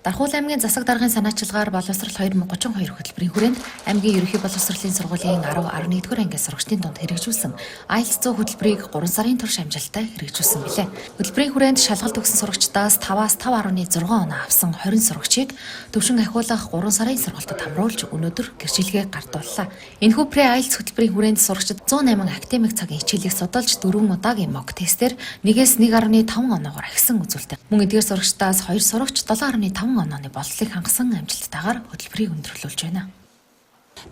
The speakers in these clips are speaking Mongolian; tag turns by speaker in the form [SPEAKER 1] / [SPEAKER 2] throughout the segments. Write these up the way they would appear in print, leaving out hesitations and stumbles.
[SPEAKER 1] Дархуул аймгийн засаг даргын санаачилгаар боловсрол 2032 хөтөлбөрийн хүрээнд аймгийн ерөнхий боловсролын сургуулийн 10-11-р ангиас сурагчдын дунд хэрэгжүүлсэн IELTS 100 хөтөлбөрийг 3 сарын турш амжилттай хэрэгжүүлсэн билээ. Хөтөлбөрийн хүрээнд шалгалт өгсөн сурагчдаас 5-аас 5.6 оноо авсан 20 сурагчийг төвшин ахиулах 3 сарын сургалтад хамруулж өнөөдөр гэрчилгээ гартууллаа. Энэхүү IELTS хөтөлбөрийн хүрээнд сурагчид 108 академик цагийн хичээлийг судалж 4 удаагийн mock тестээр 1-1.5 оноогоор ахисан үзүүлдэг. Мөн эдгээр сурагчдаас 2 сурагч 7.5 онооны болцлыг хангасан амжилттайгаар хөтөлбөрийг өндөрлүүлж байна.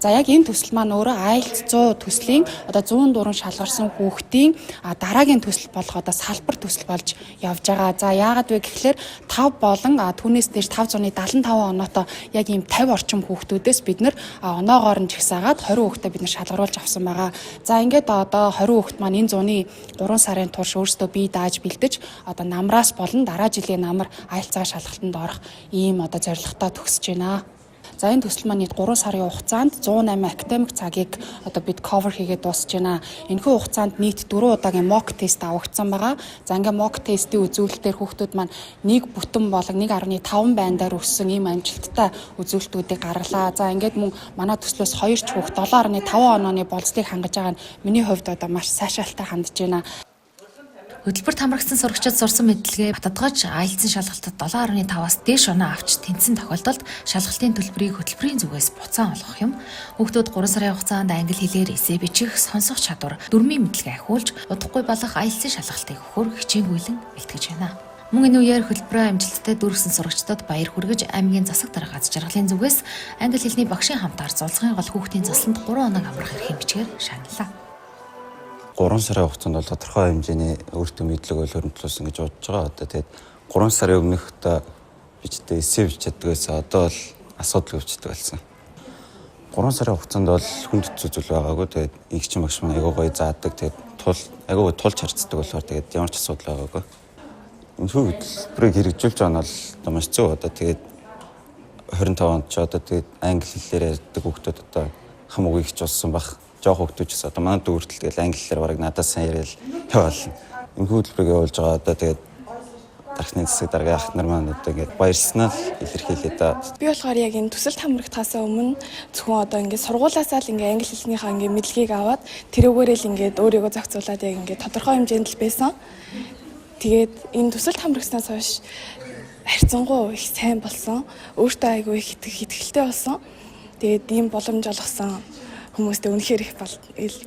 [SPEAKER 2] За яг энэ төсөл маань өөрөө IELTS 100 төслийн 100 дуран шалгарсан хүүхдийн дараагийн төсөл болох салбар төсөл болж явж байгаа. За яагаад вэ гэхлээр 5 болон түүнээс дээш 575 оноотой яг ийм 50 орчим хүүхдүүдээс бид нэр оноогоор нь жигсаагаад 20 хүүхдэд бид нэр шалгаруулж авсан байгаа. За ингээд одоо 20 хүүхд маань энэ зууны 3 сарын турш өөрсдөө бие дааж бэлдэж намраас болон дараа жилийн намар IELTS-аа шалгалтанд орох ийм зорилготой төгсөж байна. За энэ төсөл маань 3 сарын хугацаанд 108 академик цагийг бид cover хийгээд дуусж байна. Энэхүү хугацаанд нийт 4 удаагийн mock тест авагдсан байгаа. За ингээ mock тестийн үзүүлэлтээр хүүхдүүд маань нэг бүтэн болон 1.5 байндаар өссөн ийм амжилттай үзүүлэлтүүдийг гаргалаа. За ингээд мөн манай төслөөс 2 ч хүүхд 7.5 онооны болцлыг хангаж байгаа нь миний хувьд маш сайшаалтай хандж байна.
[SPEAKER 1] Хөтөлбөрт хамрагдсан сурагчид сурсан мэдлэгээ баталгааж IELTS-ийн шалгалтад 7.5-аас дээш оноо авч тэнцсэн тохиолдолд шалгалтын төлбөрийг хөтөлбөрийн зүгээс буцаан олгох юм. Хүүхдүүд 3 сарын хугацаанд англи хэлээр эссе бичих, сонсох чадвар, дүрмийн мэдлэгээ ахиулж, удахгүй болох IELTS-ийн шалгалтыг өгөхөөр хичээнгүйлэн бэлтгэж байна. Мөн энэ үеэр хөтөлбөрөө амжилттай дүүргэсэн сурагчдад баяр хүргэж аймгийн засаг дарга аз жаргалын зүгээс англи хэлний багшийн хамтаар зулцгын гол хүүхдийн засланд 3 оног амрах эрхийн бичгээр шагналаа.
[SPEAKER 3] 3 сарын хугацаанд бол тодорхой хэмжээний өөртөө мэдлэг бол хөрөмтлүүлсэн гэж бодож байгаа. Тэгээд 3 сарын өмнөх бичдэг эссе бичдэгээс одоо бол асуудал өвчтөг болсон. 3 сарын хугацаанд бол хүнд зүйл байгаагүй. Тэгээд игч багш маань айгуу гоё заадаг. Тэгээд айгуу тулж харцдаг болохоор тэгээд ямар ч асуудал байгаагүй. Энэ хөтөлбөрийг хэрэгжүүлж байгаа нь бол маш зөв. Тэгээд 25 онд ч тэгээд англи хэлээр ярьдаг хүүхдүүд хам үг ихч болсон баг. Жоох хөгтөж одоо манай дүүртэл тэгэл англи хэлээр бараг надад сайн яриад яваал. Энэ хөтөлбөрийг явуулж байгаа тэгээд дархны засаг даргын ах нар маань ингээд баярлснаа илэрхийлээ да.
[SPEAKER 4] Би болохоор яг энэ төсөлд хамрагдахаас өмнө зөвхөн ингээд сургуулаасаа л ингээд англи хэлнийхаа ингээд мэдлэгийг аваад тэрүүгээрээ л ингээд өөрийгөө зохицуулаад яг ингээд тодорхой хэмжээнд л байсан. Тэгээд энэ төсөлд хамрагснаас хойш харьцангуй их сайн болсон. Өөртөө айгүй их итгэлтэй болсон. Тэгээд ийм боломж олгосон хүмүүстээ үнэхээр их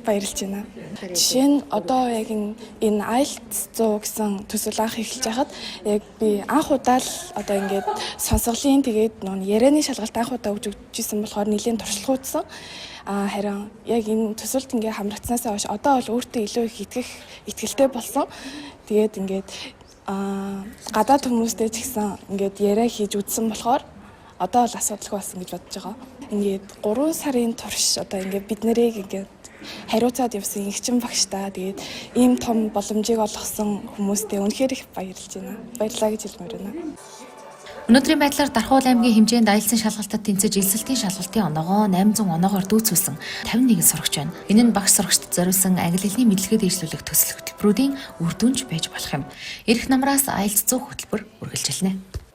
[SPEAKER 4] баярлж байна. Жишээ нь одоо яг энэ IELTS 100 гэсэн төсөл анх эхэлж байхад яг би анх удаа л одоо ингээд сонсголын тэгээд ярианы шалгалт анх удаа өгж өгчээсэн болохоор нэлээд туршлагуудсан. Харин яг энэ төсөлд ингээд хамрагдсанаас хойш одоо бол өөртөө илүү их итгэлтэй болсон. Тэгээд ингээд гадаад хүмүүстэй ч гэсэн ингээд яриа хийж үзсэн болохоор одоо л асуудалгүй болсон гэж бодож байгаа. Ингээд 3 сарын турш одоо ингээд бид нарыг ингээд хариуцаад явсан игчин багштай тэгээд ийм том боломжийг олгосон хүмүүстээ үнэхээр их баярлж байна. Баярлалаа гэж хэлмээр байна.
[SPEAKER 1] Өнөөдрийн байдлаар Дархуул аймгийн хэмжээнд IELTS-ийн шалгалтад тэнцэж элсэлтийн шалгалтын оноогоо 800 оноогоор дүүцүүлсэн 51 сурагч байна. Энэ нь багш сурагчдад зориулсан англи хэлний мэдлэгээ дэвшлүүлэх төсөл хөтөлбөрүүдийн үр дүнж байж болох юм. Ирэх намраас IELTS 100 хөтөлбөр үргэлжилнэ.